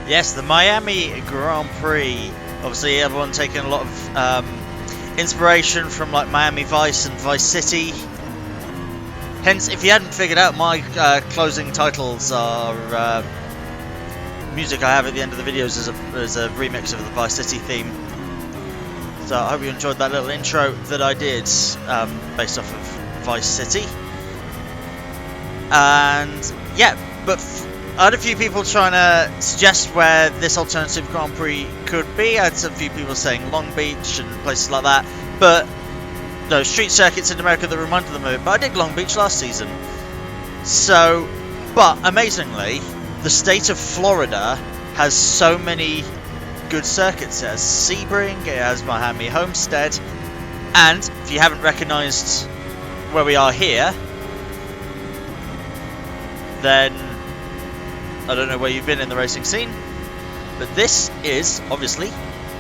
Yes, the Miami Grand Prix. Obviously, everyone taking a lot of inspiration from like Miami Vice and Vice City. Hence, if you hadn't figured out, my closing titles are music I have at the end of the videos as a remix of the Vice City theme. So I hope you enjoyed that little intro that I did based off of Vice City. And yeah, but I had a few people trying to suggest where this alternative Grand Prix could be. I had a few people saying Long Beach and places like that, but no, street circuits in America that reminded them of it. But I did Long Beach last season. So, but amazingly, the state of Florida has so many good circuits. It has Sebring, it has Miami Homestead, and if you haven't recognised where we are here, then I don't know where you've been in the racing scene, but this is obviously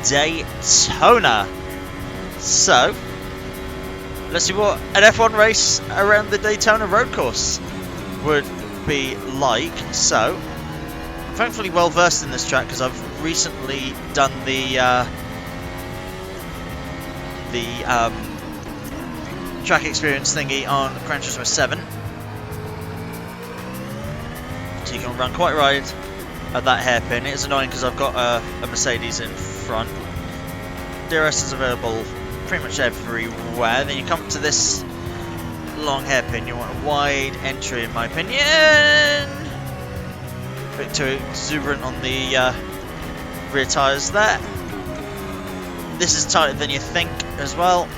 Daytona. So let's see what an F1 race around the Daytona road course would be like. So I'm thankfully well versed in this track because I've recently done the track experience thingy on Gran Turismo 7. So you can run quite right at that hairpin. It's annoying because I've got a Mercedes in front. DRS is available pretty much everywhere. Then you come to this long hairpin. You want a wide entry, in my opinion. A bit too exuberant on the rear tyres there. This is tighter than you think as well,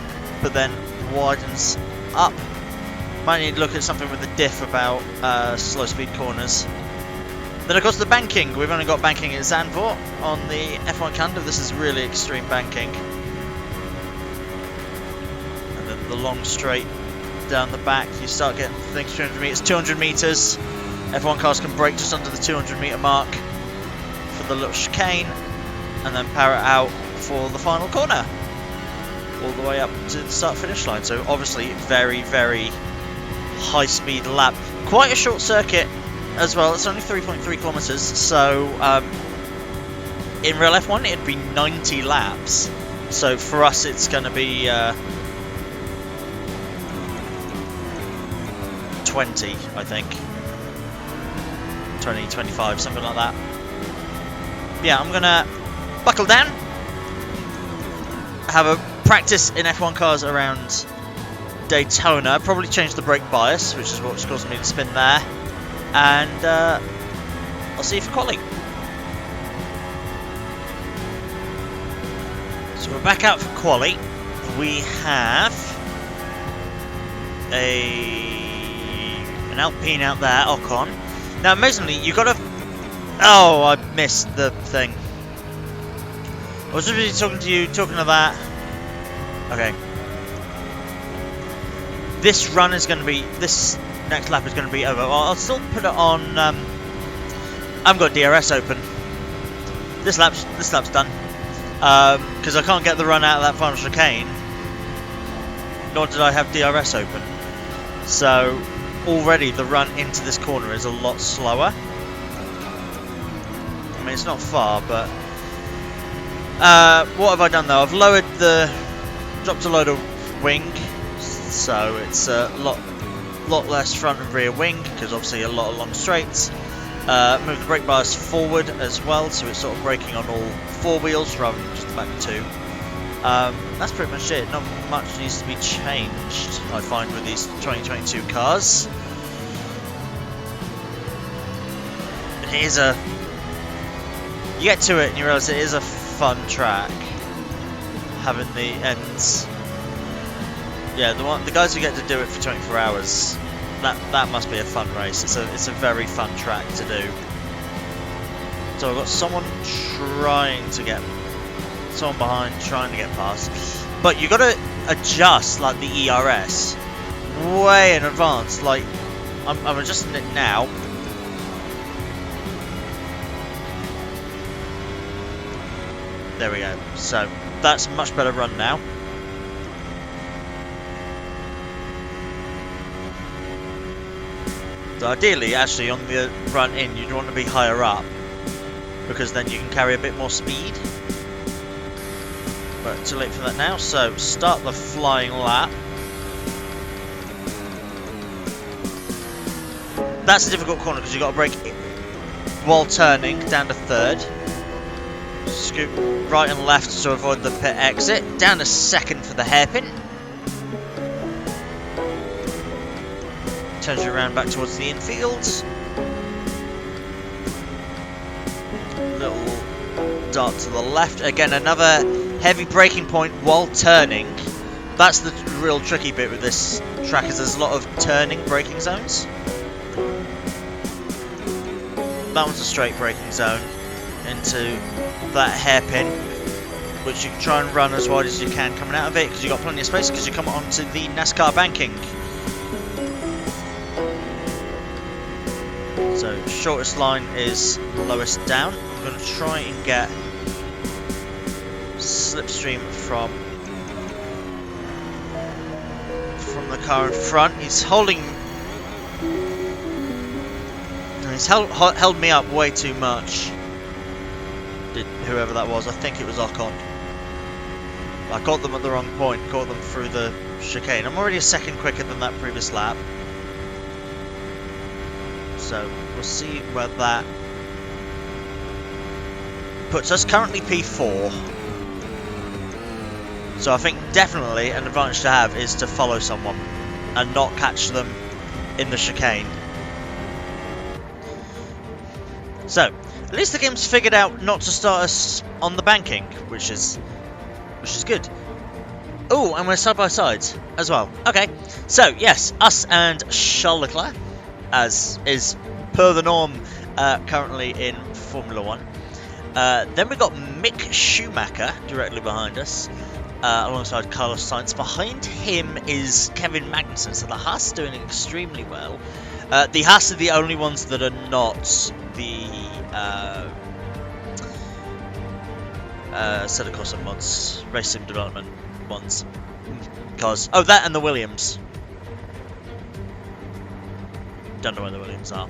but then widens up. Might need to look at something with the diff about slow speed corners. Then of course the banking. We've only got banking at Zandvoort on the F1 calendar. This is really extreme banking. And then the long straight down the back. You start getting things 300 meters, 200 meters. F1 cars can brake just under the 200 meter mark for the little chicane, and then power it out for the final corner, all the way up to the start finish line. So obviously very, very high speed lap. Quite a short circuit as well. It's only 3.3 kilometers, so in real F1 it'd be 90 laps. So for us it's going to be 20, I think. 20, 25, something like that. Yeah, I'm going to buckle down, have a practice in F1 cars around Daytona, probably change the brake bias, which is what's causing me to spin there, and I'll see you for quali. So we're back out for quali. We have an Alpine out there, Ocon. Now amazingly, you got to... Oh, I missed the thing. I was really talking to you, talking to that. Okay. This run is going to be, this next lap is going to be over. Well, I'll still put it on. I've got DRS open. This lap's done because I can't get the run out of that final chicane. Nor did I have DRS open. So already the run into this corner is a lot slower. I mean, it's not far, but what have I done though? I've dropped a load of wing. So it's a lot less front and rear wing, because obviously a lot of long straights. Move the brake bias forward as well, so it's sort of braking on all four wheels rather than just the back two. That's pretty much it. Not much needs to be changed, I find, with these 2022 cars. It is you get to it and you realise it is a fun track, having the ends. Yeah, the guys who get to do it for 24 hours, that must be a fun race. It's a very fun track to do. So I've got someone behind trying to get past, but you got to adjust like the ERS way in advance. Like I'm adjusting it now. There we go. So that's a much better run now. So ideally, actually, on the run in, you'd want to be higher up. because then you can carry a bit more speed. But too late for that now, so start the flying lap. That's a difficult corner because you've got to brake while turning down to third. Scoop right and left to avoid the pit exit. Down to second for the hairpin. Turns you around back towards the infield. Little dart to the left. Again, another heavy braking point while turning. That's the real tricky bit with this track, is there's a lot of turning braking zones. That one's a straight braking zone into that hairpin, which you can try and run as wide as you can coming out of it, because you've got plenty of space because you come onto the NASCAR banking. So shortest line is lowest down. I'm going to try and get slipstream from the car in front. He's holding. He's held me up way too much. Did whoever that was? I think it was Ocon. I caught them at the wrong point. Caught them through the chicane. I'm already a second quicker than that previous lap. So we'll see where that puts us. Currently P4. So I think definitely an advantage to have is to follow someone and not catch them in the chicane. So at least the game's figured out not to start us on the banking, which is good. Oh, and we're side by side as well. Okay, so yes, us and Charles Leclerc, as is per the norm currently in Formula 1. Then we've got Mick Schumacher directly behind us, alongside Carlos Sainz. Behind him is Kevin Magnussen, so the Haas are doing extremely well. The Haas are the only ones that are not the Assetto Corsa mods, race sim development ones. Because that and the Williams. Don't know where the Williams are.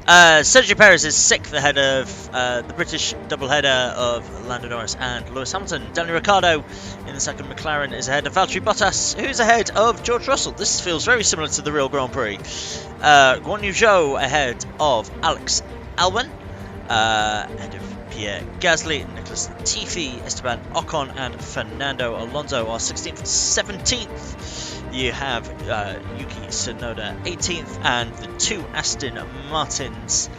Sergio Perez is 6th ahead of the British doubleheader of Lando Norris and Lewis Hamilton. Daniel Ricciardo in the second McLaren is ahead of Valtteri Bottas, who's ahead of George Russell. This feels very similar to the real Grand Prix. Guan Yu Zhou ahead of Alex Albon, ahead of Pierre Gasly, Nicholas Latifi, Esteban Ocon and Fernando Alonso are 16th and 17th. You have Yuki Tsunoda 18th, and the two Aston Martins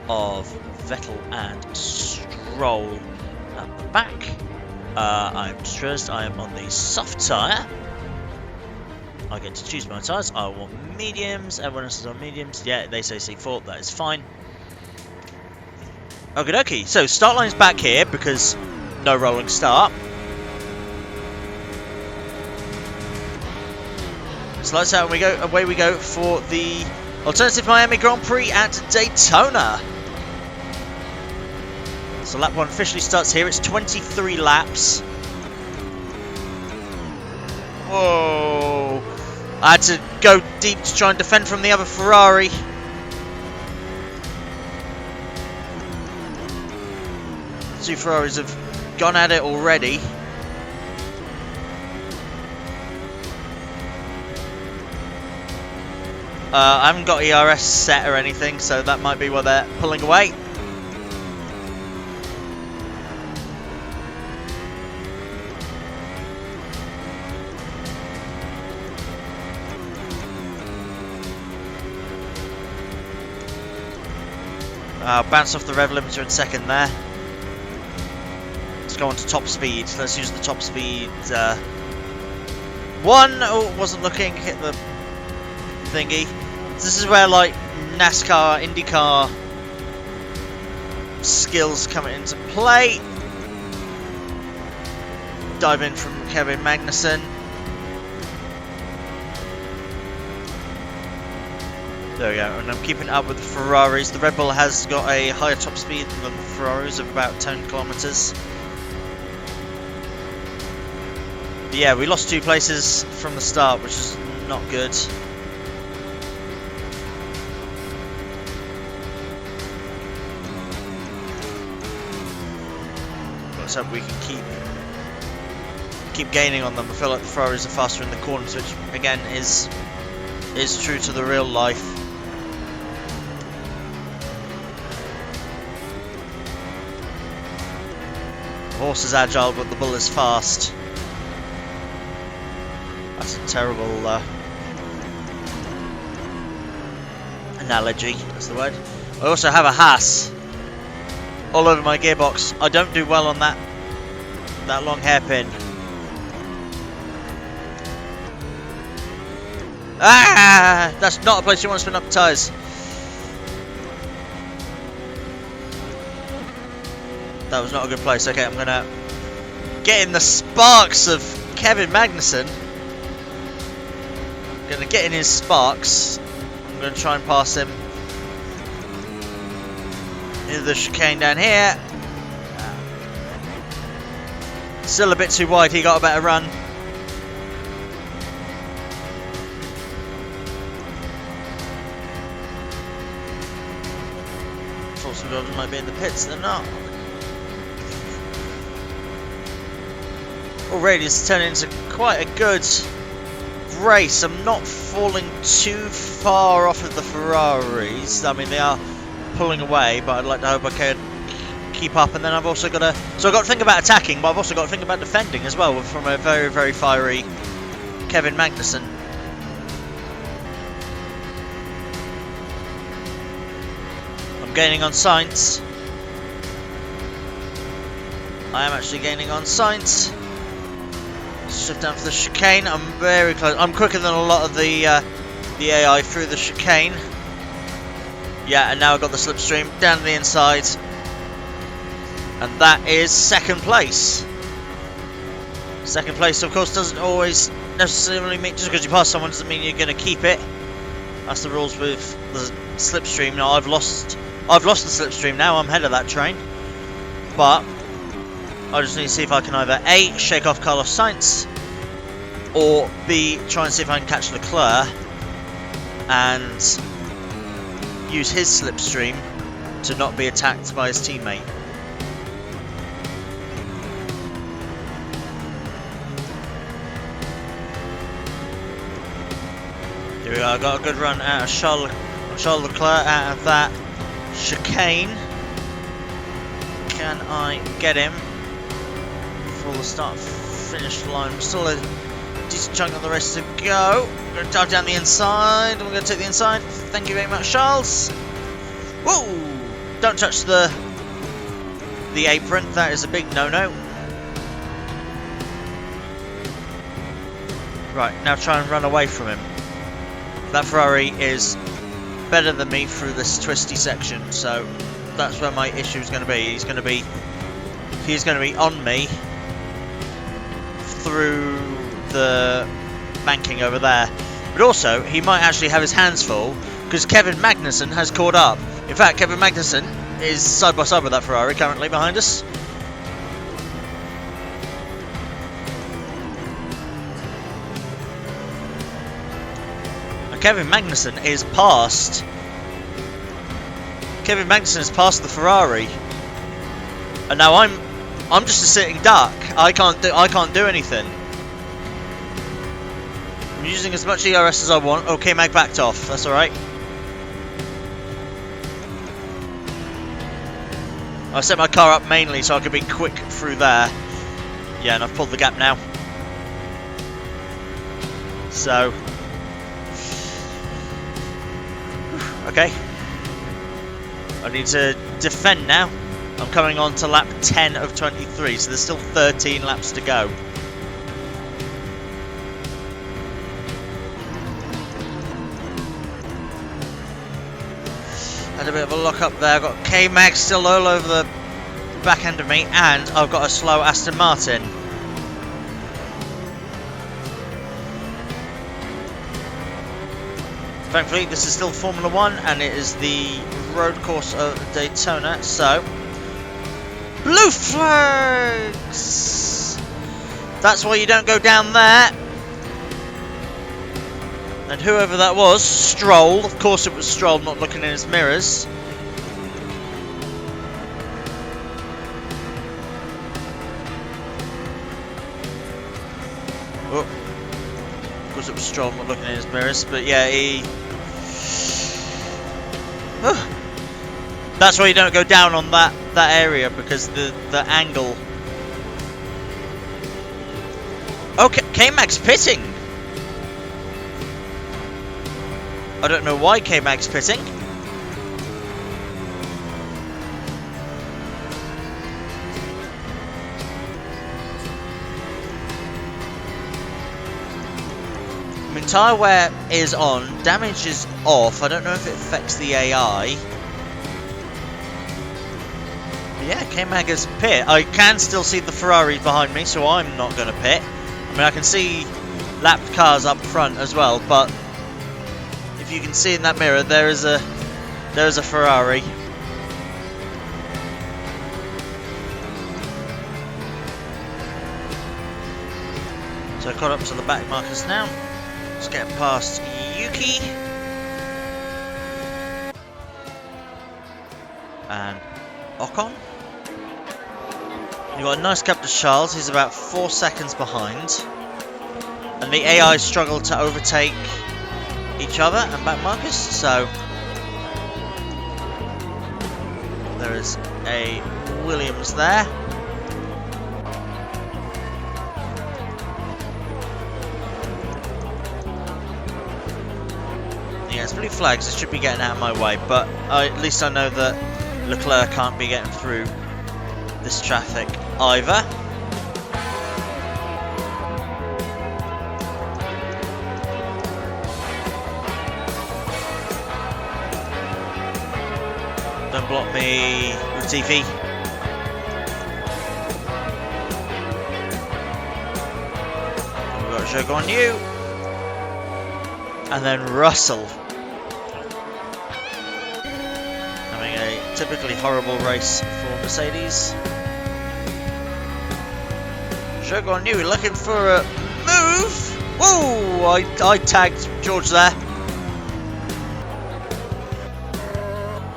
of Vettel and Stroll at the back. I'm stressed. I am on the soft tyre. I get to choose my tyres. I want mediums. Everyone else is on mediums. Yeah, they say C4. That is fine. Okie dokie. So start line's back here because no rolling start. So lights out and we go. Away we go for the Alternative Miami Grand Prix at Daytona. So lap 1 officially starts here. It's 23 laps. Whoa. I had to go deep to try and defend from the other Ferrari. The two Ferraris have gone at it already. I haven't got ERS set or anything, so that might be why they're pulling away. Bounce off the rev limiter in second there. Let's go on to top speed. Let's use the top speed. One. Oh, wasn't looking. Hit the thingy. This is where like NASCAR, IndyCar skills come into play. Dive in from Kevin Magnussen. There we go, and I'm keeping up with the Ferraris. The Red Bull has got a higher top speed than the Ferraris of about 10 kilometers. But yeah, we lost 2 places from the start, which is not good. let's hope we can keep gaining on them. I feel like the Ferraris are faster in the corners, which again is true to the real life. The horse is agile, but the bull is fast. That's a terrible analogy, that's the word. I also have a Haas all over my gearbox. I don't do well on that long hairpin. Ah! That's not a place you want to spin up the tyres. That was not a good place. Okay, I'm gonna get in the sparks of Kevin Magnussen. I'm gonna get in his sparks. I'm gonna try and pass him into the chicane down here. Still a bit too wide. He got a better run. Thought some drivers might be in the pits. They're not. Already it's turning into quite a good race. I'm not falling too far off of the Ferraris. I mean, they are pulling away, but I'd like to hope I can keep up. And then I've also got to... So I've got to think about attacking, but I've also got to think about defending as well from a very, very fiery Kevin Magnussen. I'm gaining on Sainz. I am actually gaining on Sainz. Shift down for the chicane. I'm very close. I'm quicker than a lot of the AI through the chicane. Yeah, and now I've got the slipstream down to the inside. And that is second place. Second place, of course, doesn't always necessarily mean... Just because you pass someone doesn't mean you're going to keep it. That's the rules with the slipstream. Now, I've lost the slipstream now. I'm ahead of that train. But I just need to see if I can either A, shake off Carlos Sainz, or B, try and see if I can catch Leclerc and use his slipstream to not be attacked by his teammate. Here we go, I got a good run out of Charles Leclerc out of that chicane. Can I get him before the start finish line? We're still a decent chunk of the race to go. I'm going to dive down the inside. We're going to take the inside. Thank you very much, Charles. Whoa! Don't touch the apron. That is a big no-no. Right, now try and run away from him. That Ferrari is better than me through this twisty section, so that's where my issue is going to be. He's going to be on me through the banking over there. But also, he might actually have his hands full because Kevin Magnussen has caught up. In fact, Kevin Magnussen is side by side with that Ferrari currently behind us. And Kevin Magnussen is past. Kevin Magnussen has passed the Ferrari, and now I'm just a sitting duck. I can't do anything. I'm using as much ERS as I want. Okay, Mag backed off. That's all right. I set my car up mainly so I could be quick through there. Yeah, and I've pulled the gap now. So, okay. I need to defend now. I'm coming on to lap 10 of 23, so there's still 13 laps to go. Had a bit of a lock up there. I've got K-Mag still all over the back end of me, and I've got a slow Aston Martin. Thankfully, this is still Formula 1, and it is the road course of Daytona, so... Blue flags! That's why you don't go down there. And whoever that was, Stroll, of course it was Stroll not looking in his mirrors. Stroll looking in his mirrors, but yeah, he... That's why you don't go down on that area, because the angle... Okay, K-Mag's pitting! I don't know why K-Mag's pitting. I mean, tyre wear is on, damage is off. I don't know if it affects the AI. But yeah, K-Mag is pit. I can still see the Ferrari behind me, so I'm not going to pit. I mean, I can see lapped cars up front as well, but if you can see in that mirror, there is a Ferrari. So I caught up to the back markers now. Let's get past Yuki. And Ocon. You've got a nice gap to Charles, he's about 4 seconds behind. And the AI struggled to overtake each other and back markers, so there is a Williams there. Yeah, it's blue flags, it should be getting out of my way, but at least I know that Leclerc can't be getting through this traffic either. Don't block me, Latifi. We've got Jogo on you. And then Russell. Having a typically horrible race for Mercedes. Jogo on you, looking for a move. Whoa! I tagged George there.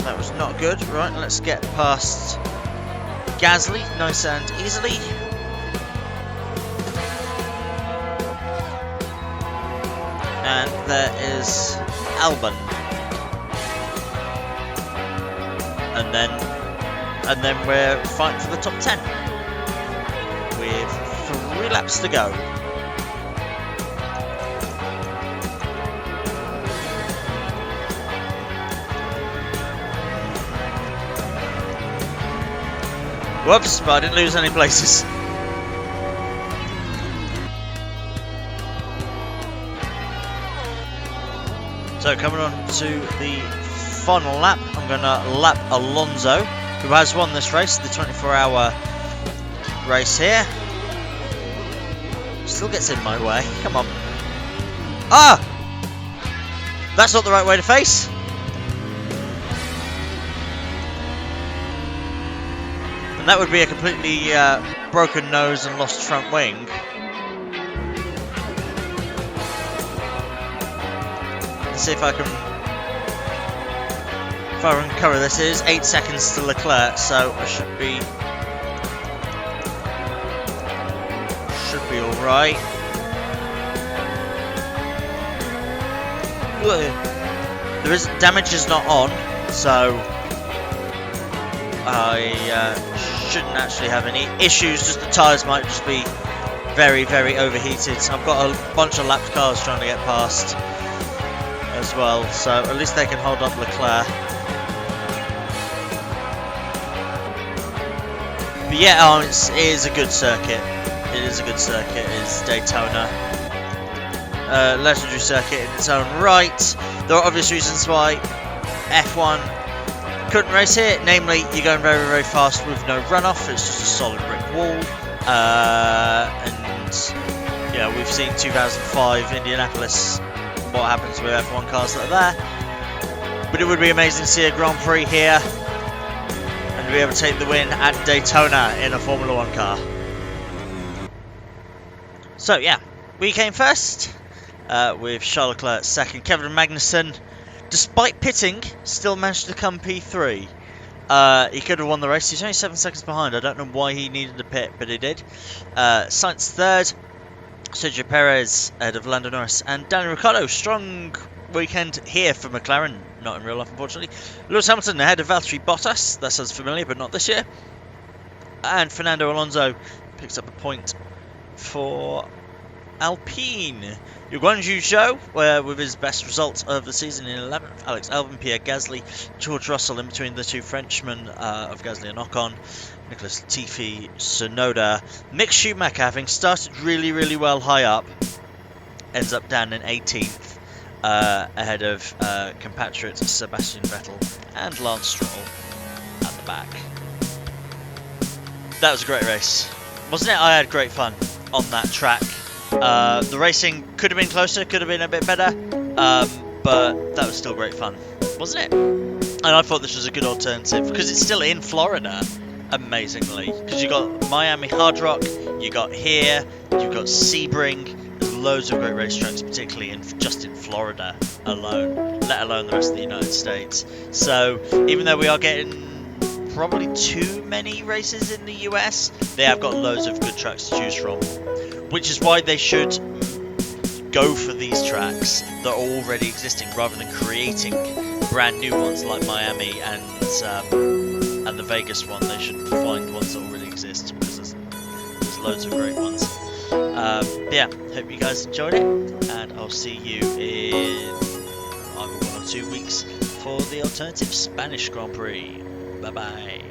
That was not good. Right, let's get past Gasly, nice and easily. And there is Albon. And then we're fighting for the top 10 with 3 laps to go. Whoops, but I didn't lose any places. So coming on to the final lap, I'm going to lap Alonso, who has won this race, the 24-hour race here. Still gets in my way, come on. Ah! That's not the right way to face. And that would be a completely broken nose and lost front wing. Let's see if I can cover this. It is 8 seconds to Leclerc, so I should be all right. Damage is not on, so I shouldn't actually have any issues. Just the tyres might just be very, very overheated. I've got a bunch of lapped cars trying to get past as well, so at least they can hold up Leclerc. But yeah, it is a good circuit. It is a good circuit. It is Daytona. Legendary circuit in its own right. There are obvious reasons why F1 couldn't race here. Namely, you're going very, very fast with no runoff. It's just a solid brick wall. And yeah, we've seen 2005 Indianapolis, what happens with F1 cars that are there. But it would be amazing to see a Grand Prix here and be able to take the win at Daytona in a Formula 1 car. So yeah, we came first with Charles Leclerc second. Kevin Magnussen, despite pitting, still managed to come P3. He could have won the race. He's only 7 seconds behind. I don't know why he needed a pit, but he did. Sainz third. Sergio Perez ahead of Lando Norris and Daniel Ricciardo. Strong weekend here for McLaren, not in real life unfortunately. Lewis Hamilton ahead of Valtteri Bottas, that sounds familiar but not this year. And Fernando Alonso picks up a point for Alpine. Guanyu Zhou with his best result of the season in 11th. Alex Albon, Pierre Gasly, George Russell in between the two Frenchmen of Gasly and Ocon. Nicholas Latifi, Tsunoda. Mick Schumacher, having started really well high up, ends up down in 18th ahead of compatriot Sebastian Vettel and Lance Stroll at the back. That was a great race, wasn't it? I had great fun on that track. The racing could have been closer, could have been a bit better, but that was still great fun, wasn't it? And I thought this was a good alternative because it's still in Florida, amazingly. Because you got Miami Hard Rock, you got here, you've got Sebring. There's loads of great racetracks, particularly just in Florida alone, let alone the rest of the United States. So even though we are getting probably too many races in the US, they have got loads of good tracks to choose from, which is why they should go for these tracks that are already existing rather than creating brand new ones like Miami and the Vegas one. They should find ones that already exist because there's loads of great ones. Yeah, hope you guys enjoyed it, and I'll see you in either 1 or 2 weeks for the alternative Spanish Grand Prix. Bye bye.